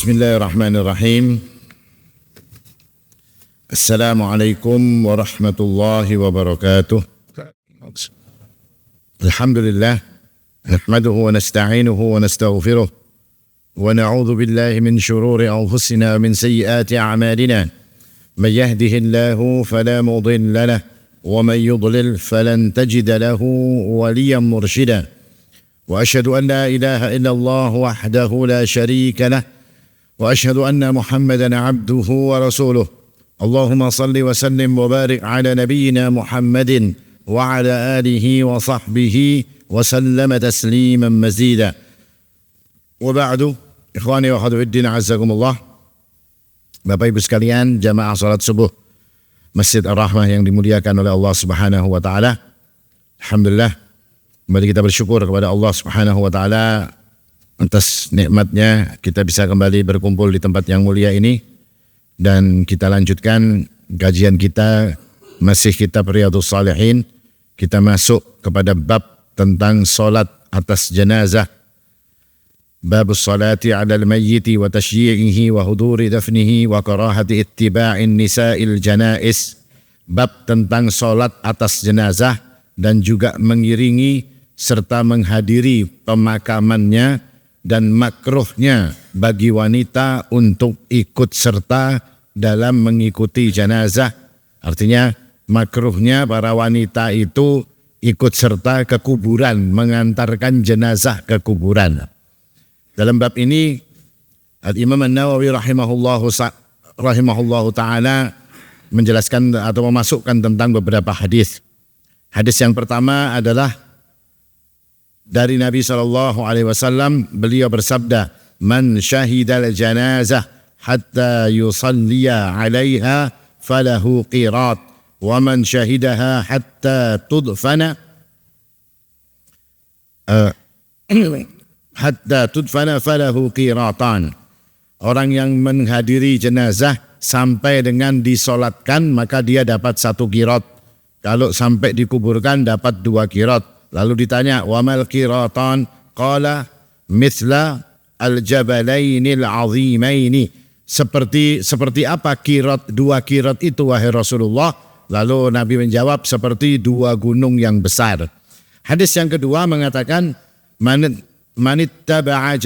Bismillahirrahmanirrahim. Assalamualaikum warahmatullahi wabarakatuh. Alhamdulillah, nahmaduhu wa nasta'inuhu wa nastaghfiruh wa na'udzu billahi min shururi anfusina wa min sayyiati a'malina. Man yahdihillahu fala mudilla lahu wa man yudlil falan tajida lahu waliyan murshida. Wa asyhadu an la ilaha illallah wahdahu la syarika lah wa asyhadu anna Muhammadan abduhu wa rasuluh. Allahumma salli wa sallim wa barik ala nabiyyina Muhammadin wa ala alihi wa sahbihi wa sallama tasliman mazida. Wa ba'du, ikhwani wa akhwati azzakumullah. Bapak Ibu sekalian, jamaah salat subuh Masjid Ar-Rahmah yang dimuliakan oleh Allah Subhanahu wa taala. Alhamdulillah, kembali kita bersyukur kepada Allah Subhanahu wa taala atas nikmatnya kita bisa kembali berkumpul di tempat yang mulia ini. Dan kita lanjutkan kajian kita, masih kitab Riyadhus Shalihin. Kita masuk kepada bab tentang solat atas jenazah. Bab salati ala al-mayyiti wa tashyi'ihi wa huduri dafnihi wa karahati ittiba'in nisa'il janais. Bab tentang solat atas jenazah dan juga mengiringi serta menghadiri pemakamannya, dan makruhnya bagi wanita untuk ikut serta dalam mengikuti jenazah. Artinya makruhnya para wanita itu ikut serta ke kuburan, mengantarkan jenazah ke kuburan. Dalam bab ini Al-Imam An-Nawawi rahimahullahu ta'ala menjelaskan atau memasukkan tentang beberapa hadis. Hadis yang pertama adalah dari Nabi SAW, beliau bersabda, "Man syahidal janazah hatta yusalliya 'alaiha falahu qirat, wa man syahidaha hatta tudfana falahu qiratan." Orang yang menghadiri jenazah sampai dengan disolatkan maka dia dapat 1 qirat. Kalau sampai dikuburkan dapat 2 qirat. Lalu ditanya, wa mal qiratan? Qala mithla al-jabalainil azimaini. Seperti apa qirat, 2 qirat itu wahai Rasulullah? Lalu Nabi menjawab, seperti 2 gunung yang besar. Hadis yang kedua mengatakan, manittaba'a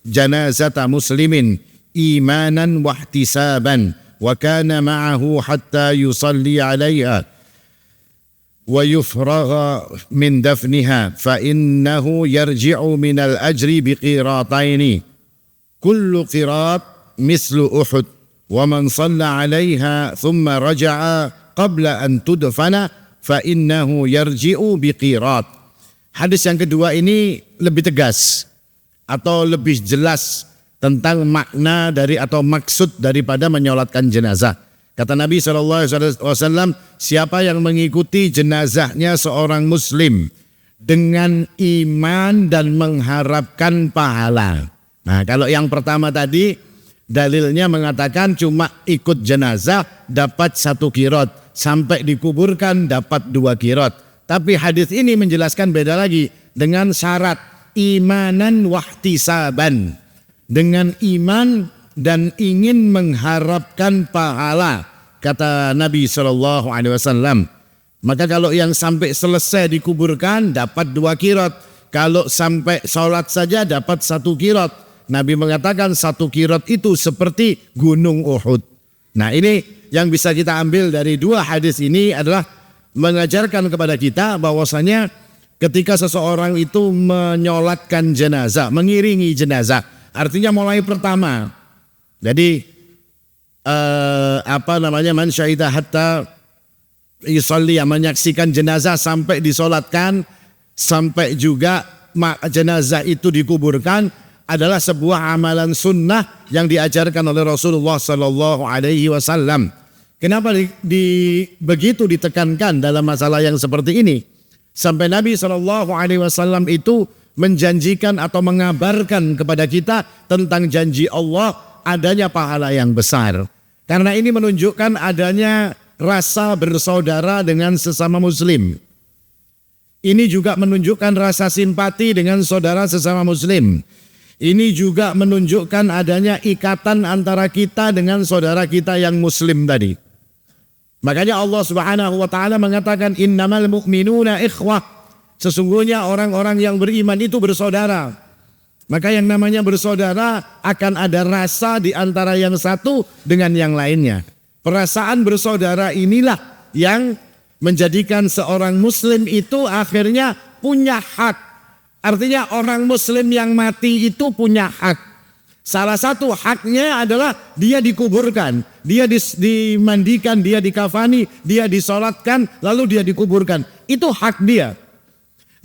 janazata muslimin imanan wa ihtisaban wa kana ma'ahu hatta yusalli 'alaiha wa yufragha min dafniha fa innahu yarji'u min al-ajri biqirataini kullu qirat mislu Uhud wa man shalla 'alaiha thumma raja'a qabla an tudfana fa innahu yarji'u biqirat. Hadis yang kedua ini lebih tegas atau lebih jelas tentang makna dari atau maksud daripada menyolatkan jenazah. Kata Nabi SAW, siapa yang mengikuti jenazahnya seorang muslim dengan iman dan mengharapkan pahala. Nah, kalau yang pertama tadi dalilnya mengatakan cuma ikut jenazah dapat 1 qirat, sampai dikuburkan dapat 2 qirat. Tapi hadis ini menjelaskan beda lagi dengan syarat imanan wahtisaban, dengan iman dan ingin mengharapkan pahala, kata Nabi SAW. Maka kalau yang sampai selesai dikuburkan dapat 2 qirat, kalau sampai sholat saja dapat 1 qirat. Nabi mengatakan 1 qirat itu seperti gunung Uhud. Nah, ini yang bisa kita ambil dari 2 hadis ini adalah mengajarkan kepada kita bahwasanya ketika seseorang itu menyolatkan jenazah, mengiringi jenazah, artinya mulai pertama. Jadi man syahida hatta yusalli, menyaksikan jenazah sampai disolatkan, sampai juga jenazah itu dikuburkan, adalah sebuah amalan sunnah yang diajarkan oleh Rasulullah Sallallahu Alaihi Wasallam. Kenapa begitu ditekankan dalam masalah yang seperti ini? Sampai Nabi Sallallahu Alaihi Wasallam itu menjanjikan atau mengabarkan kepada kita tentang janji Allah adanya pahala yang besar. Karena ini menunjukkan adanya rasa bersaudara dengan sesama muslim. Ini juga menunjukkan rasa simpati dengan saudara sesama muslim. Ini juga menunjukkan adanya ikatan antara kita dengan saudara kita yang muslim tadi. Makanya Allah Subhanahu wa taala mengatakan innamal mu'minuna ikhwah. Sesungguhnya orang-orang yang beriman itu bersaudara. Maka yang namanya bersaudara akan ada rasa di antara yang satu dengan yang lainnya. Perasaan bersaudara inilah yang menjadikan seorang muslim itu akhirnya punya hak. Artinya orang muslim yang mati itu punya hak. Salah satu haknya adalah dia dikuburkan, dia dimandikan, dia dikafani, dia disolatkan, lalu dia dikuburkan. Itu hak dia.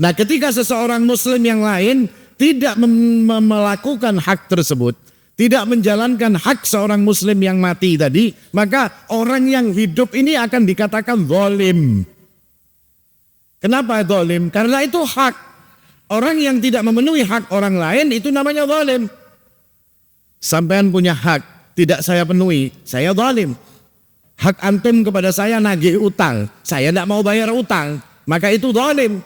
Nah, ketika seseorang muslim yang lain tidak melakukan hak tersebut, tidak menjalankan hak seorang muslim yang mati tadi, maka orang yang hidup ini akan dikatakan zalim. Kenapa zalim? Karena itu hak. Orang yang tidak memenuhi hak orang lain itu namanya zalim. Sampean punya hak, tidak saya penuhi, saya zalim. Hak antum kepada saya nagih utang, saya tidak mau bayar utang, maka itu zalim.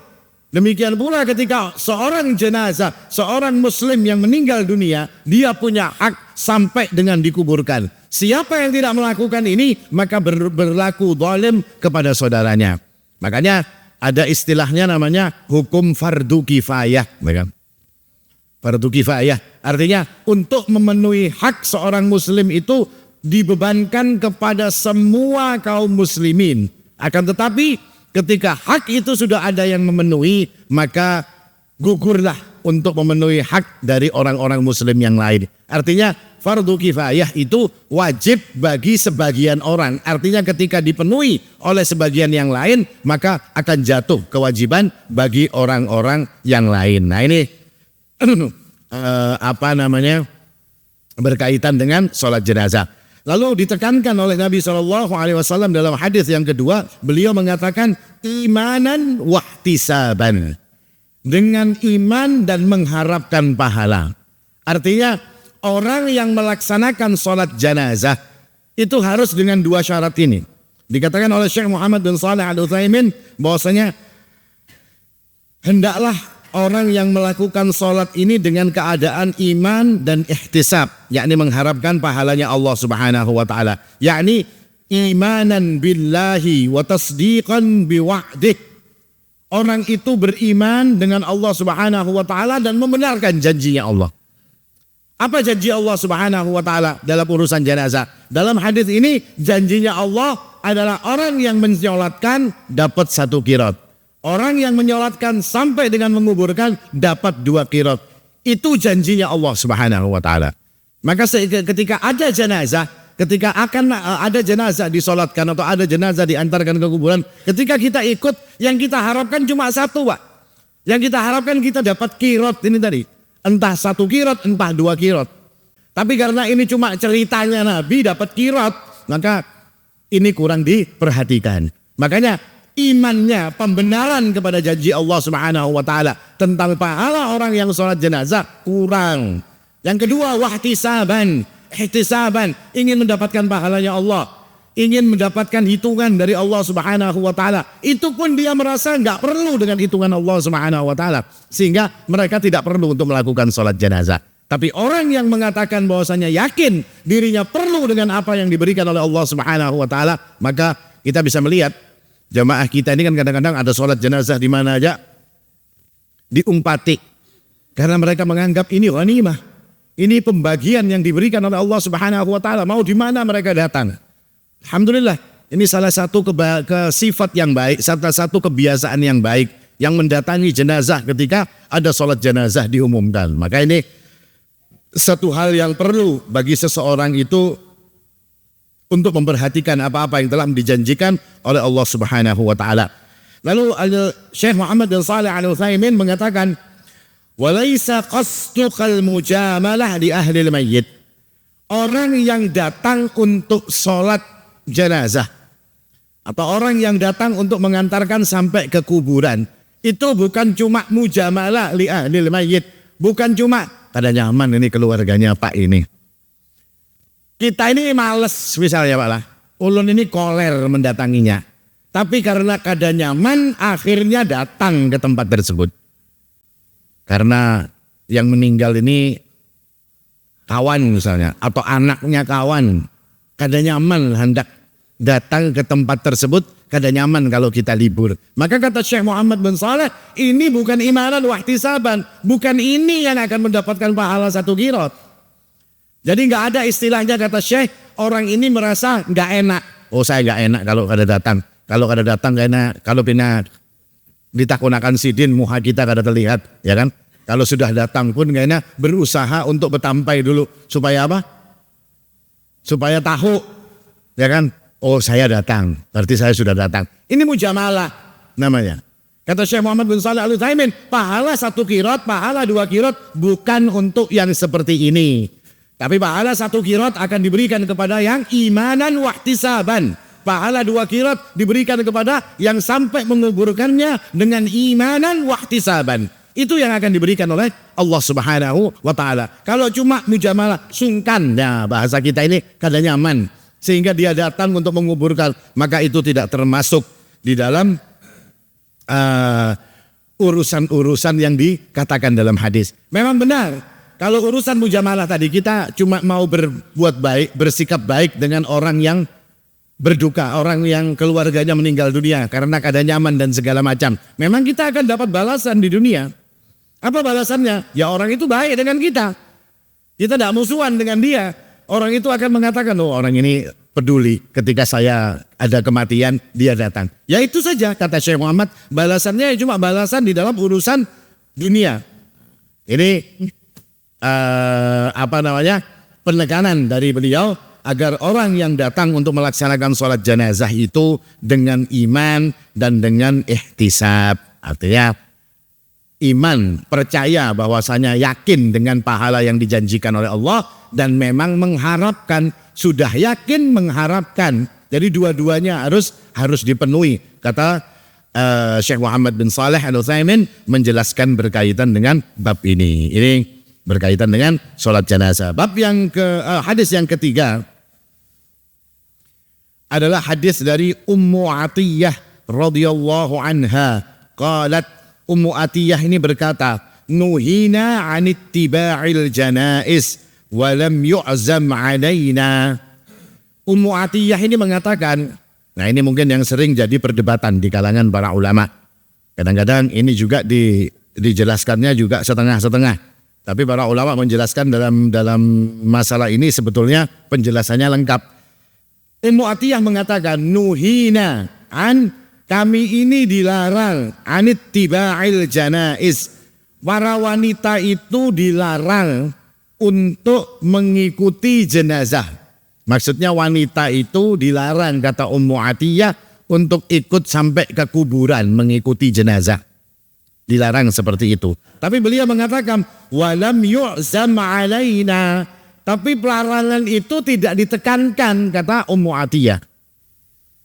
Demikian pula ketika seorang jenazah, seorang muslim yang meninggal dunia, dia punya hak sampai dengan dikuburkan. Siapa yang tidak melakukan ini, maka berlaku zalim kepada saudaranya. Makanya ada istilahnya namanya hukum fardu kifayah. Fardu kifayah artinya untuk memenuhi hak seorang muslim itu dibebankan kepada semua kaum muslimin. Akan tetapi ketika hak itu sudah ada yang memenuhi, maka gugurlah untuk memenuhi hak dari orang-orang muslim yang lain. Artinya fardu kifayah itu wajib bagi sebagian orang. Artinya ketika dipenuhi oleh sebagian yang lain, maka akan jatuh kewajiban bagi orang-orang yang lain. Nah ini berkaitan dengan sholat jenazah. Lalu ditekankan oleh Nabi SAW dalam hadis yang kedua, beliau mengatakan imanan wahtisaban, dengan iman dan mengharapkan pahala. Artinya orang yang melaksanakan sholat jenazah itu harus dengan dua syarat ini. Dikatakan oleh Syekh Muhammad bin Shalih Al-Utsaimin bahwasanya hendaklah orang yang melakukan sholat ini dengan keadaan iman dan ihtisab, yakni mengharapkan pahalanya Allah Subhanahu wa taala, yakni imanan billahi wa tasdiqan biwa'dih. Orang itu beriman dengan Allah Subhanahu wa taala dan membenarkan janjinya Allah. Apa janji Allah Subhanahu wa taala dalam urusan jenazah? Dalam hadis ini janjinya Allah adalah orang yang menyolatkan dapat 1 qirat. Orang yang menyolatkan sampai dengan menguburkan dapat 2 qirat. Itu janjinya Allah Subhanahu wa taala. Maka ketika ada jenazah, ketika akan ada jenazah disolatkan atau ada jenazah diantarkan ke kuburan, ketika kita ikut, yang kita harapkan cuma satu, Pak. Yang kita harapkan kita dapat qirat ini tadi. Entah 1 qirat, entah 2 qirat. Tapi karena ini cuma ceritanya Nabi dapat qirat, maka ini kurang diperhatikan. Makanya imannya, pembenaran kepada janji Allah Subhanahu wa taala tentang pahala orang yang sholat jenazah kurang. Yang kedua, wahtisaban, ihtisaban, ingin mendapatkan pahalanya Allah, ingin mendapatkan hitungan dari Allah Subhanahu wa taala. Itu pun dia merasa enggak perlu dengan hitungan Allah Subhanahu wa taala, sehingga mereka tidak perlu untuk melakukan sholat jenazah. Tapi orang yang mengatakan bahwasanya yakin dirinya perlu dengan apa yang diberikan oleh Allah Subhanahu wa taala, maka kita bisa melihat jamaah kita ini kan kadang-kadang ada sholat jenazah di mana aja diumpati, karena mereka menganggap ini ghanimah, ini pembagian yang diberikan oleh Allah Subhanahu wa taala, mau di mana mereka datang. Alhamdulillah, ini salah satu sifat yang baik, salah satu kebiasaan yang baik yang mendatangi jenazah ketika ada sholat jenazah diumumkan. Maka ini satu hal yang perlu bagi seseorang itu untuk memperhatikan apa-apa yang telah dijanjikan oleh Allah Subhanahu wa taala. Lalu Syekh Muhammad bin Shalih Al-Utsaimin mengatakan, "Walaisa qasdukal mujamalah li ahli al-mayyit." Orang yang datang untuk sholat jenazah atau orang yang datang untuk mengantarkan sampai ke kuburan, itu bukan cuma mujamalah li ahli al-mayyit, bukan cuma pada nyaman ini keluarganya Pak ini. Kita ini males misalnya Pak lah, ulun ini koler mendatanginya. Tapi karena keadaan nyaman akhirnya datang ke tempat tersebut. Karena yang meninggal ini kawan misalnya, atau anaknya kawan, kada nyaman hendak datang ke tempat tersebut, kada nyaman kalau kita libur. Maka kata Syekh Muhammad bin Saleh, ini bukan imanan wa ihtisaban, bukan ini yang akan mendapatkan pahala 1 qiraat. Jadi nggak ada istilahnya kata Syekh, orang ini merasa nggak enak. Oh saya nggak enak kalau kada datang. Kalau kada datang nggak enak. Kalau pina ditakunakan sidin muha kita kada terlihat, ya kan? Kalau sudah datang pun nggak enak, berusaha untuk bertampai dulu supaya apa? Supaya tahu, ya kan? Oh saya datang, berarti saya sudah datang. Ini mujamalah namanya. Kata Syekh Muhammad bin Shalih Al-Utsaimin, pahala 1 qiraat, pahala 2 qiraat bukan untuk yang seperti ini. Tapi pahala 1 qiraat akan diberikan kepada yang imanan wa ihtisaban. Pahala 2 qiraat diberikan kepada yang sampai menguburkannya dengan imanan wa ihtisaban. Itu yang akan diberikan oleh Allah Subhanahu wa taala. Kalau cuma mujamalah, sungkan, ya bahasa kita ini kada nyaman, sehingga dia datang untuk menguburkan, maka itu tidak termasuk di dalam urusan-urusan yang dikatakan dalam hadis. Memang benar. Kalau urusan mujamalah tadi kita cuma mau berbuat baik, bersikap baik dengan orang yang berduka, orang yang keluarganya meninggal dunia karena keadaan nyaman dan segala macam. Memang kita akan dapat balasan di dunia. Apa balasannya? Ya orang itu baik dengan kita. Kita tidak musuhan dengan dia. Orang itu akan mengatakan, oh orang ini peduli ketika saya ada kematian, dia datang. Ya itu saja kata Syekh Muhammad, balasannya cuma balasan di dalam urusan dunia. Ini penekanan dari beliau agar orang yang datang untuk melaksanakan sholat jenazah itu dengan iman dan dengan ihtisab. Artinya iman, percaya bahwasanya yakin dengan pahala yang dijanjikan oleh Allah dan memang mengharapkan, sudah yakin mengharapkan. Jadi dua-duanya harus dipenuhi. Kata Syekh Muhammad bin Shalih Al-Utsaimin menjelaskan berkaitan dengan bab ini. Ini berkaitan dengan sholat jenazah. Bab yang hadis yang ketiga adalah hadis dari Ummu Atiyah radhiyallahu anha. Qalat, Ummu Atiyah ini berkata, nuhina 'an ittiba'il janaiz wa lam yu'zam 'alaina. Ummu Atiyah ini mengatakan, nah ini mungkin yang sering jadi perdebatan di kalangan para ulama. Kadang-kadang ini juga dijelaskannya juga setengah-setengah. Tapi para ulama menjelaskan dalam masalah ini sebetulnya penjelasannya lengkap. Ummu Atiyah mengatakan, nuhina an, kami ini dilarang, anit tiba'il janaiz. Para wanita itu dilarang untuk mengikuti jenazah. Maksudnya wanita itu dilarang, kata Ummu Atiyah, untuk ikut sampai ke kuburan mengikuti jenazah. Dilarang seperti itu. Tapi beliau mengatakan, walam yu'zam 'alaina. Tapi pelarangan itu tidak ditekankan, kata Ummu Atiyah.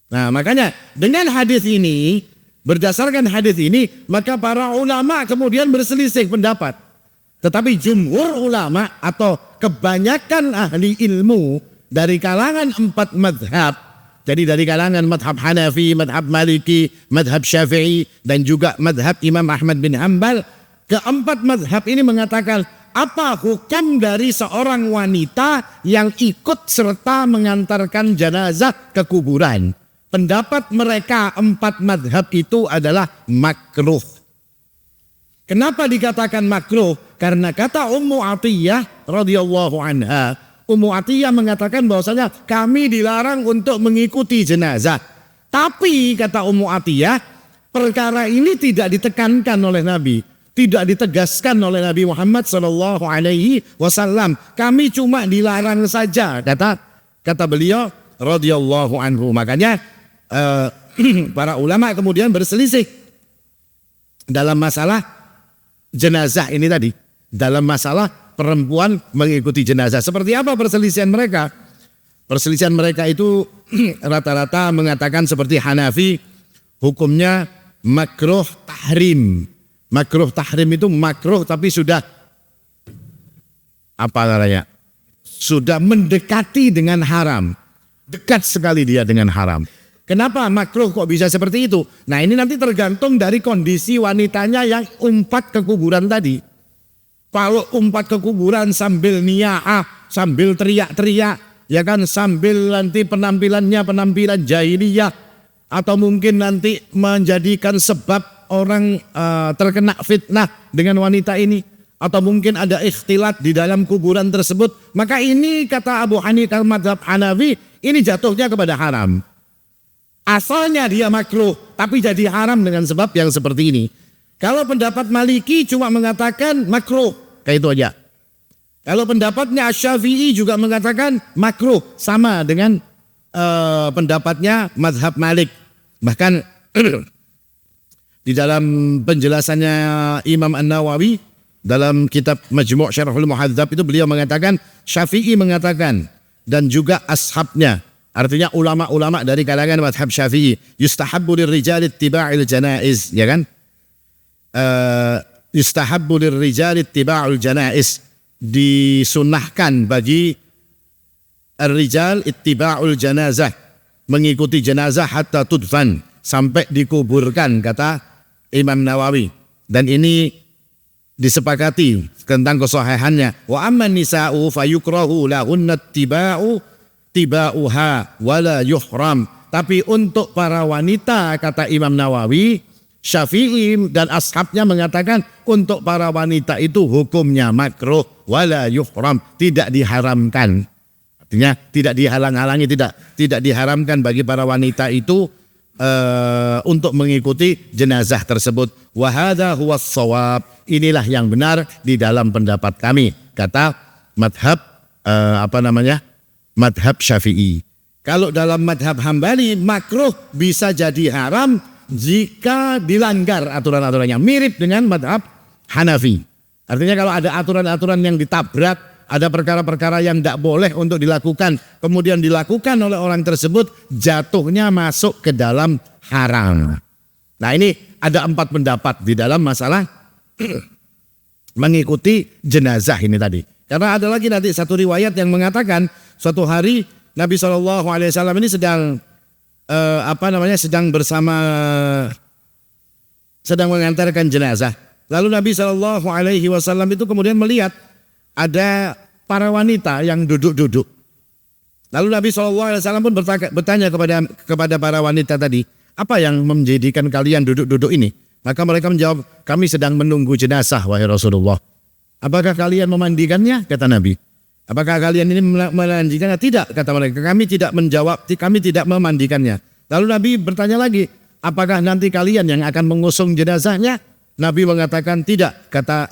Nah makanya dengan hadis ini, berdasarkan hadis ini, maka para ulama kemudian berselisih pendapat. Tetapi jumhur ulama atau kebanyakan ahli ilmu dari kalangan 4 mazhab, jadi dari kalangan madhab Hanafi, madhab Maliki, madhab Syafi'i, dan juga madhab Imam Ahmad bin Hanbal, keempat madhab ini mengatakan, apa hukum dari seorang wanita yang ikut serta mengantarkan jenazah ke kuburan? Pendapat mereka 4 madhab itu adalah makruh. Kenapa dikatakan makruh? Karena kata Ummu Atiyah radhiyallahu anha, Ummu Atiyah mengatakan bahwasanya kami dilarang untuk mengikuti jenazah. Tapi kata Ummu Atiyah, perkara ini tidak ditekankan oleh Nabi, tidak ditegaskan oleh Nabi Muhammad SAW. Kami cuma dilarang saja, kata beliau radhiyallahu anhu. Makanya para ulama kemudian berselisih dalam masalah jenazah ini tadi, dalam masalah perempuan mengikuti jenazah. Seperti apa perselisihan mereka? Perselisihan mereka itu rata-rata mengatakan seperti Hanafi, hukumnya makruh tahrim. Makruh tahrim itu makruh tapi sudah sudah mendekati dengan haram. Dekat sekali dia dengan haram. Kenapa makruh kok bisa seperti itu? Nah ini nanti tergantung dari kondisi wanitanya yang umpat ke kuburan tadi. Kalau umpat ke kuburan sambil niya'ah, sambil teriak-teriak, ya kan, sambil nanti penampilannya penampilan jahiliyah, atau mungkin nanti menjadikan sebab orang terkena fitnah dengan wanita ini, atau mungkin ada ikhtilat di dalam kuburan tersebut, maka ini kata Abu Hanifah mazhab Hanafi, ini jatuhnya kepada haram. Asalnya dia makruh, tapi jadi haram dengan sebab yang seperti ini. Kalau pendapat Maliki cuma mengatakan makruh, kayak itu aja. Kalau pendapatnya Syafi'i juga mengatakan makruh, sama dengan pendapatnya mazhab Malik. Bahkan di dalam penjelasannya Imam An-Nawawi dalam kitab Majmu' Syarhul Muhadzab itu beliau mengatakan, Syafi'i mengatakan dan juga ashabnya, artinya ulama-ulama dari kalangan mazhab Syafi'i, yustahabbu lirrijali ittiba'il janaiz, ya kan? Yustahabbu lirrijali ittiba'ul janaiz, disunahkan bagi ar-rijal ittiba'ul janazah, mengikuti jenazah hatta tudfan, sampai dikuburkan, kata Imam Nawawi. Dan ini disepakati tentang kesahihannya. Wa amman nisa'u fayukrahu lahunna tiba'uha wala yuhram. Tapi untuk para wanita, kata Imam Nawawi, Syafi'i dan ashabnya mengatakan untuk para wanita itu hukumnya makruh wala yuhram, tidak diharamkan. Artinya tidak dihalang-halangi, tidak diharamkan bagi para wanita itu untuk mengikuti jenazah tersebut. Wa hadza huwas shawab, inilah yang benar di dalam pendapat kami, kata madhab madhab Syafi'i. Kalau dalam madhab Hambali, makruh bisa jadi haram jika dilanggar aturan-aturannya, mirip dengan madhab Hanafi. Artinya kalau ada aturan-aturan yang ditabrak, ada perkara-perkara yang tidak boleh untuk dilakukan, kemudian dilakukan oleh orang tersebut, jatuhnya masuk ke dalam haram. Nah, ini ada 4 pendapat di dalam masalah mengikuti jenazah ini tadi. Karena ada lagi nanti satu riwayat yang mengatakan suatu hari Nabi SAW ini sedang mengantarkan jenazah. Lalu Nabi SAW itu kemudian melihat ada para wanita yang duduk-duduk. Lalu Nabi SAW pun bertanya kepada para wanita tadi, apa yang menjadikan kalian duduk-duduk ini? Maka mereka menjawab, kami sedang menunggu jenazah, wahai Rasulullah. Apakah kalian memandikannya? Kata Nabi. Apakah kalian ini memandikannya? Tidak, kata mereka. Kami tidak menjawab, kami tidak memandikannya. Lalu Nabi bertanya lagi, apakah nanti kalian yang akan mengusung jenazahnya? Nabi mengatakan tidak. Kata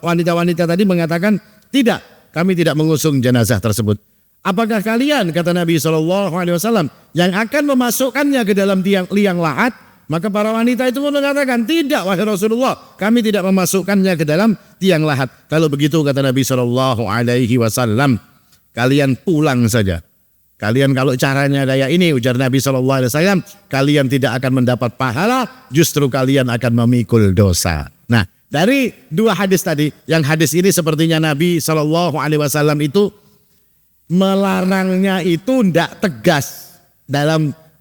wanita-wanita tadi mengatakan tidak, kami tidak mengusung jenazah tersebut. Apakah kalian, kata Nabi SAW, yang akan memasukkannya ke dalam liang lahat? Maka para wanita itu mengatakan tidak, wahai Rasulullah, kami tidak memasukkannya ke dalam tiang lahat. Kalau begitu, kata Nabi SAW, kalian pulang saja. Kalian kalau caranya kayak ini, ujar Nabi SAW, kalian tidak akan mendapat pahala, justru kalian akan memikul dosa. Nah, dari 2 hadis tadi, yang hadis ini sepertinya Nabi SAW itu melarangnya itu tidak tegas.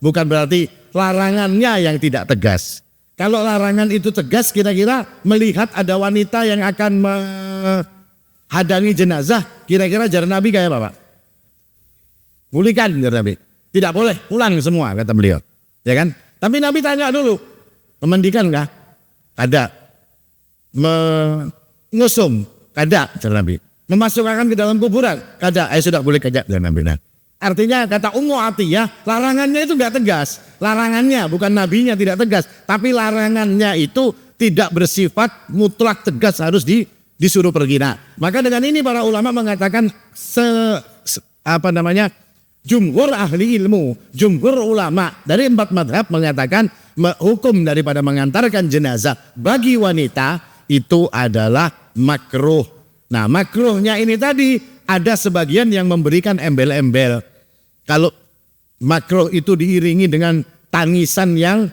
Bukan berarti larangannya yang tidak tegas. Kalau larangan itu tegas, kira-kira melihat ada wanita yang akan menghadangi jenazah, kira-kira ajaran Nabi kayak apa, Pak? Pulihkan, kata Nabi. Tidak boleh, pulang semua, kata beliau. Ya kan? Tapi Nabi tanya dulu, memandikan kah? Ada. Mengusum? Kada, kata Nabi. Memasukkan ke dalam kuburan? Kada. Sudah boleh kajak, kata Nabi. Nah, artinya kata Ummu Atiyah, larangannya itu enggak tegas. Larangannya, bukan nabinya tidak tegas. Tapi larangannya itu tidak bersifat mutlak tegas harus disuruh pergi. Nah, maka dengan ini para ulama mengatakan jumhur ahli ilmu, jumhur ulama dari 4 madhab mengatakan hukum daripada mengantarkan jenazah bagi wanita itu adalah makruh. Nah, makruhnya ini tadi ada sebagian yang memberikan embel-embel. Kalau makruh itu diiringi dengan tangisan yang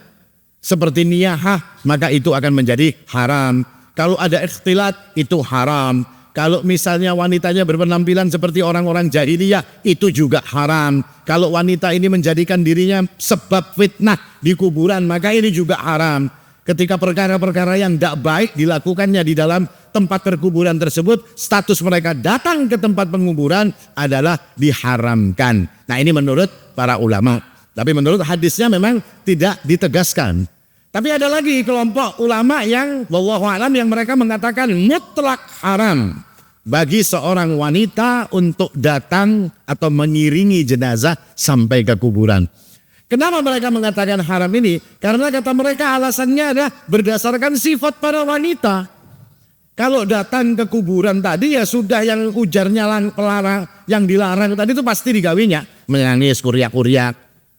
seperti niyahah, maka itu akan menjadi haram. Kalau ada ikhtilat, itu haram. Kalau misalnya wanitanya berpenampilan seperti orang-orang jahiliyah, itu juga haram. Kalau wanita ini menjadikan dirinya sebab fitnah di kuburan, maka ini juga haram. Ketika perkara-perkara yang tidak baik dilakukannya di dalam tempat perkuburan tersebut, status mereka datang ke tempat penguburan adalah diharamkan. Nah, ini menurut para ulama. Tapi menurut hadisnya memang tidak ditegaskan. Tapi ada lagi kelompok ulama yang wallahu a'lam yang mereka mengatakan mutlak haram bagi seorang wanita untuk datang atau mengiringi jenazah sampai ke kuburan. Kenapa mereka mengatakan haram ini? Karena kata mereka alasannya adalah berdasarkan sifat para wanita. Kalau datang ke kuburan tadi ya sudah yang ujarnya pelarang, yang dilarang tadi itu pasti digawinya. Menangis, kuriak-kuriak,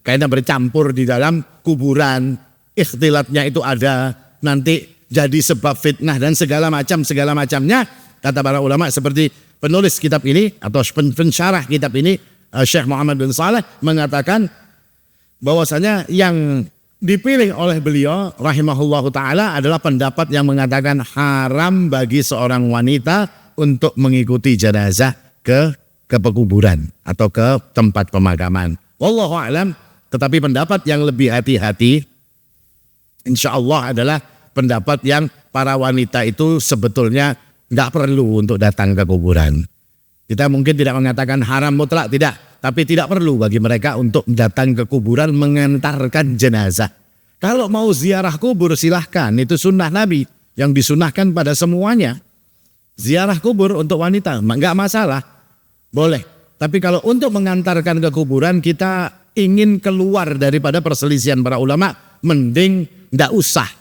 kayaknya bercampur di dalam kuburan. Ikhtilatnya itu ada, nanti jadi sebab fitnah dan segala macamnya. Kata para ulama seperti penulis kitab ini atau pensyarah kitab ini, Syekh Muhammad bin Saleh mengatakan bahwasanya yang dipilih oleh beliau rahimahullahu ta'ala adalah pendapat yang mengatakan haram bagi seorang wanita untuk mengikuti jenazah ke pekuburan atau ke tempat pemakaman. Wallahu a'lam, tetapi pendapat yang lebih hati-hati insyaallah adalah pendapat yang para wanita itu sebetulnya nggak perlu untuk datang ke kuburan. Kita mungkin tidak mengatakan haram mutlak, tidak. Tapi tidak perlu bagi mereka untuk datang ke kuburan mengantarkan jenazah. Kalau mau ziarah kubur silahkan, itu sunnah Nabi yang disunahkan pada semuanya. Ziarah kubur untuk wanita, enggak masalah, boleh. Tapi kalau untuk mengantarkan ke kuburan kita ingin keluar daripada perselisihan para ulama, mending enggak usah.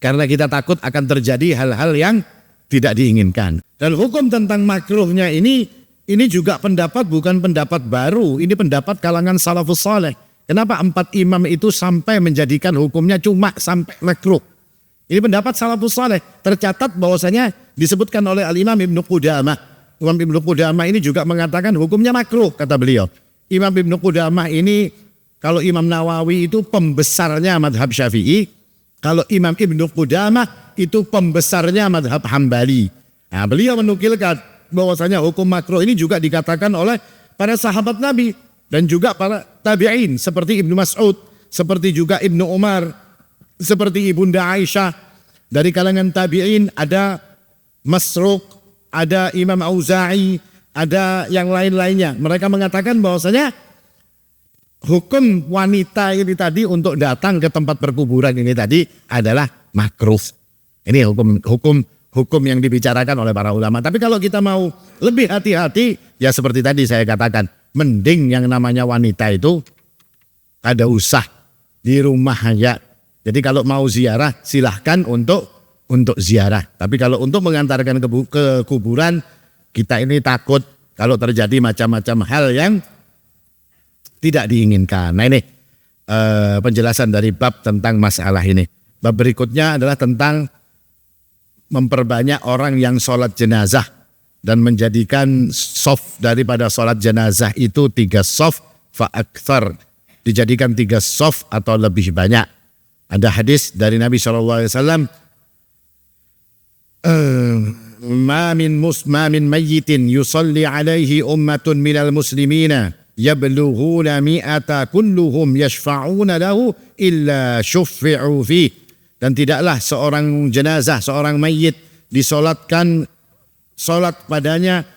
Karena kita takut akan terjadi hal-hal yang tidak diinginkan. Dan hukum tentang makruhnya ini juga pendapat bukan pendapat baru, ini pendapat kalangan salafus saleh. Kenapa 4 imam itu sampai menjadikan hukumnya cuma sampai makruh? Ini pendapat salafus saleh. Tercatat bahwasanya disebutkan oleh Al-Imam Ibnu Qudamah. Imam Ibnu Qudamah ini juga mengatakan hukumnya makruh, kata beliau. Imam Ibnu Qudamah ini, kalau Imam Nawawi itu pembesarnya madhab Syafi'i, kalau Imam Ibnu Qudamah itu pembesarnya madhab Hambali. Nah, beliau menukilkan bahwasanya hukum makruh ini juga dikatakan oleh para sahabat Nabi dan juga para tabi'in seperti Ibnu Mas'ud, seperti juga Ibnu Umar, seperti Ibunda Aisyah. Dari kalangan tabi'in ada Masruq, ada Imam Auza'i, ada yang lain-lainnya. Mereka mengatakan bahwasanya hukum wanita ini tadi untuk datang ke tempat perkuburan ini tadi adalah makruh. Ini hukum yang dibicarakan oleh para ulama. Tapi kalau kita mau lebih hati-hati, ya seperti tadi saya katakan, mending yang namanya wanita itu ada usah di rumah aja. Jadi kalau mau ziarah silahkan untuk ziarah. Tapi kalau untuk mengantarkan ke kuburan, kita ini takut kalau terjadi macam-macam hal yang tidak diinginkan. Nah ini penjelasan dari bab tentang masalah ini. Bab berikutnya adalah tentang memperbanyak orang yang sholat jenazah dan menjadikan shaf daripada sholat jenazah itu 3 shaf fa'akthar, dijadikan 3 shaf atau lebih banyak. Ada hadis dari Nabi SAW, ma min mayyitin yusalli alaihi ummatun minal muslimina yablughuna mi'ata kulluhum yashfa'una lahu illa syuffi'u fih. Dan tidaklah seorang jenazah, seorang mayit disolatkan solat padanya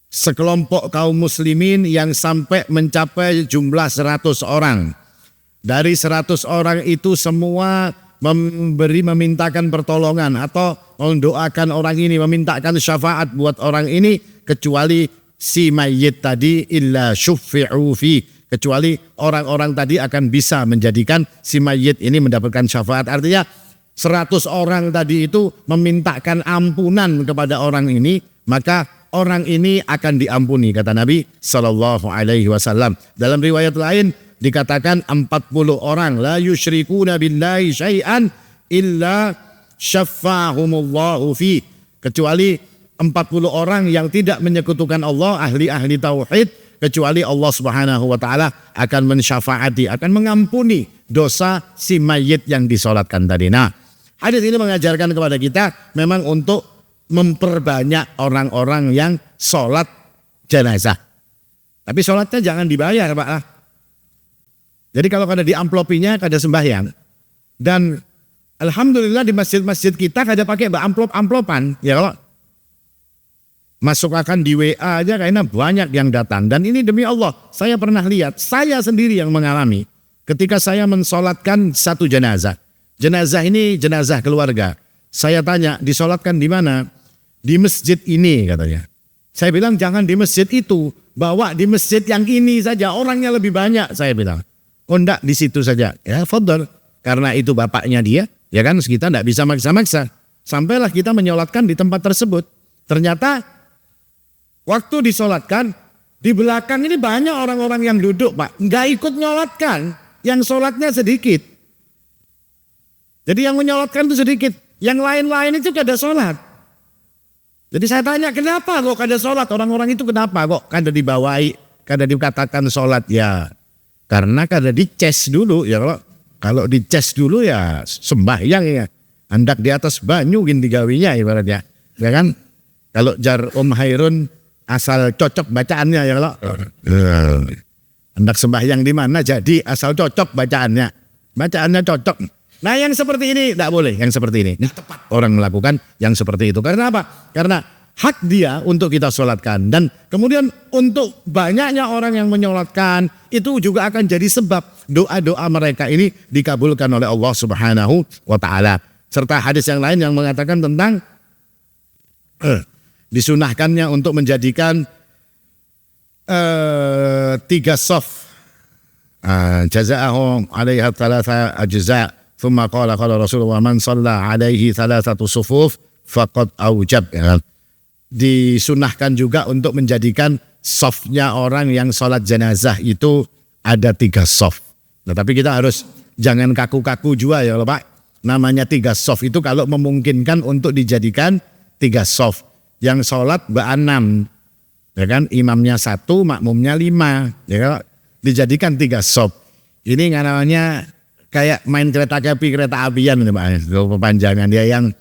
sekelompok kaum muslimin yang sampai mencapai jumlah 100 orang. Dari 100 orang itu semua memintakan pertolongan atau mendoakan orang ini, memintakan syafaat buat orang ini, kecuali si mayit tadi illa syuffi'u fi, kecuali orang-orang tadi akan bisa menjadikan si mayit ini mendapatkan syafaat. Artinya 100 orang tadi itu memintakan ampunan kepada orang ini, maka orang ini akan diampuni, kata Nabi SAW. Dalam riwayat lain dikatakan 40 orang la yusyrikuna billahi syai'an illa syaffahumullahu fi, kecuali 40 orang yang tidak menyekutukan Allah, ahli-ahli tauhid, kecuali Allah Subhanahu wa taala akan mensyafaati, akan mengampuni dosa si mayit yang disolatkan tadi. Nah, hadis ini mengajarkan kepada kita memang untuk memperbanyak orang-orang yang sholat jenazah. Tapi sholatnya jangan dibayar, Pak. Jadi kalau ada di amplopinya ada sembahyang. Dan Alhamdulillah di masjid-masjid kita kada pakai amplop-amplopan. Ya kalau masuk akan di WA aja karena banyak yang datang. Dan ini demi Allah, saya pernah lihat, saya sendiri yang mengalami ketika saya mensolatkan satu jenazah. Jenazah ini jenazah keluarga. Saya tanya, disolatkan di mana? Di masjid ini katanya. Saya bilang jangan di masjid itu, bawa di masjid yang ini saja, orangnya lebih banyak, saya bilang. Oh enggak, di situ saja. Ya fadhal, karena itu bapaknya dia, ya kan kita enggak bisa maksa-maksa. Sampailah kita menyolatkan di tempat tersebut. Ternyata waktu disolatkan, di belakang ini banyak orang-orang yang duduk, Pak. Enggak ikut nyolatkan, yang sholatnya sedikit. Jadi yang menyolatkan itu sedikit, yang lain-lain itu kada sholat. Jadi saya tanya, kenapa kok kada sholat? Orang-orang itu kenapa kok kada dibawai, kada dikatakan sholat? Ya karena kada dicas dulu. Ya kalau dicas dulu ya sembahyang ya. Hendak di atas banyu gini digawinya ibaratnya. Ya kan? Kalau jar Om Hairun asal cocok bacaannya ya kalau. Hendak sembahyang di mana jadi asal cocok bacaannya. Bacaannya cocok. Nah yang seperti ini tidak boleh, yang seperti ini. Nah, tepat orang melakukan yang seperti itu. Karena apa? Karena hak dia untuk kita sholatkan. Dan kemudian untuk banyaknya orang yang menyolatkan, itu juga akan jadi sebab doa-doa mereka ini dikabulkan oleh Allah Subhanahu wa Ta'ala. Serta hadis yang lain yang mengatakan tentang disunahkannya untuk menjadikan 3 shaf. Jaza'ahum alaiha 3 ajza'. Thumma qala Rasulullah man shalla alaihi 3 sufuf faqad aujab. Ya. Disunahkan juga untuk menjadikan shafnya orang yang sholat jenazah itu ada 3 shaf. Nah, tapi kita harus jangan kaku-kaku juga ya Pak. Namanya 3 shaf itu kalau memungkinkan untuk dijadikan 3 shaf. Yang sholat 6. Ya kan, imamnya 1, makmumnya 5. Ya kan? Dijadikan 3 shaf. Ini namanya kayak main kereta apian ini Pak. Perpanjangan dia yang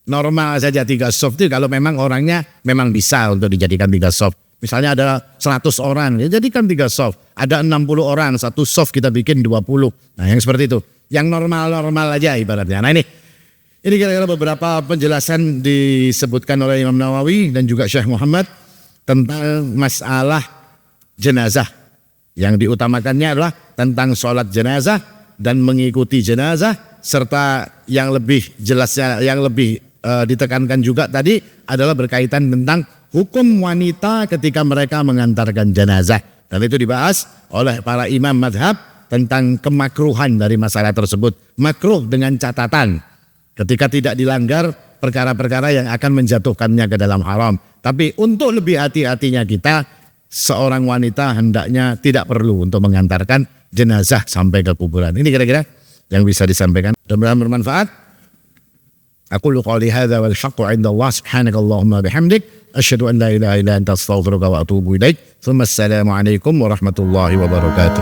normal saja 3 shaf itu kalau memang orangnya memang bisa untuk dijadikan 3 shaf. Misalnya ada 100 orang, ya jadikan 3 shaf. Ada 60 orang, 1 shaf kita bikin 20. Nah yang seperti itu. Yang normal-normal aja ibaratnya. Nah ini kira-kira beberapa penjelasan disebutkan oleh Imam Nawawi dan juga Syekh Muhammad tentang masalah jenazah. Yang diutamakannya adalah tentang sholat jenazah dan mengikuti jenazah, serta yang lebih jelasnya, yang lebih ditekankan juga tadi adalah berkaitan tentang hukum wanita ketika mereka mengantarkan jenazah. Dan itu dibahas oleh para imam madhab tentang kemakruhan dari masalah tersebut. Makruh dengan catatan ketika tidak dilanggar perkara-perkara yang akan menjatuhkannya ke dalam haram. Tapi untuk lebih hati-hatinya kita, seorang wanita hendaknya tidak perlu untuk mengantarkan jenazah sampai ke kuburan. Ini kira-kira yang bisa disampaikan. Mudah-mudahan bermanfaat. Aqulu qouli hadza wal haqqu 'inda Allah subhanakallahumma bihamdik asyhadu an la ilaha illa anta astaghfiruka wa atubu ilaik. Assalamu alaikum warahmatullahi wabarakatuh.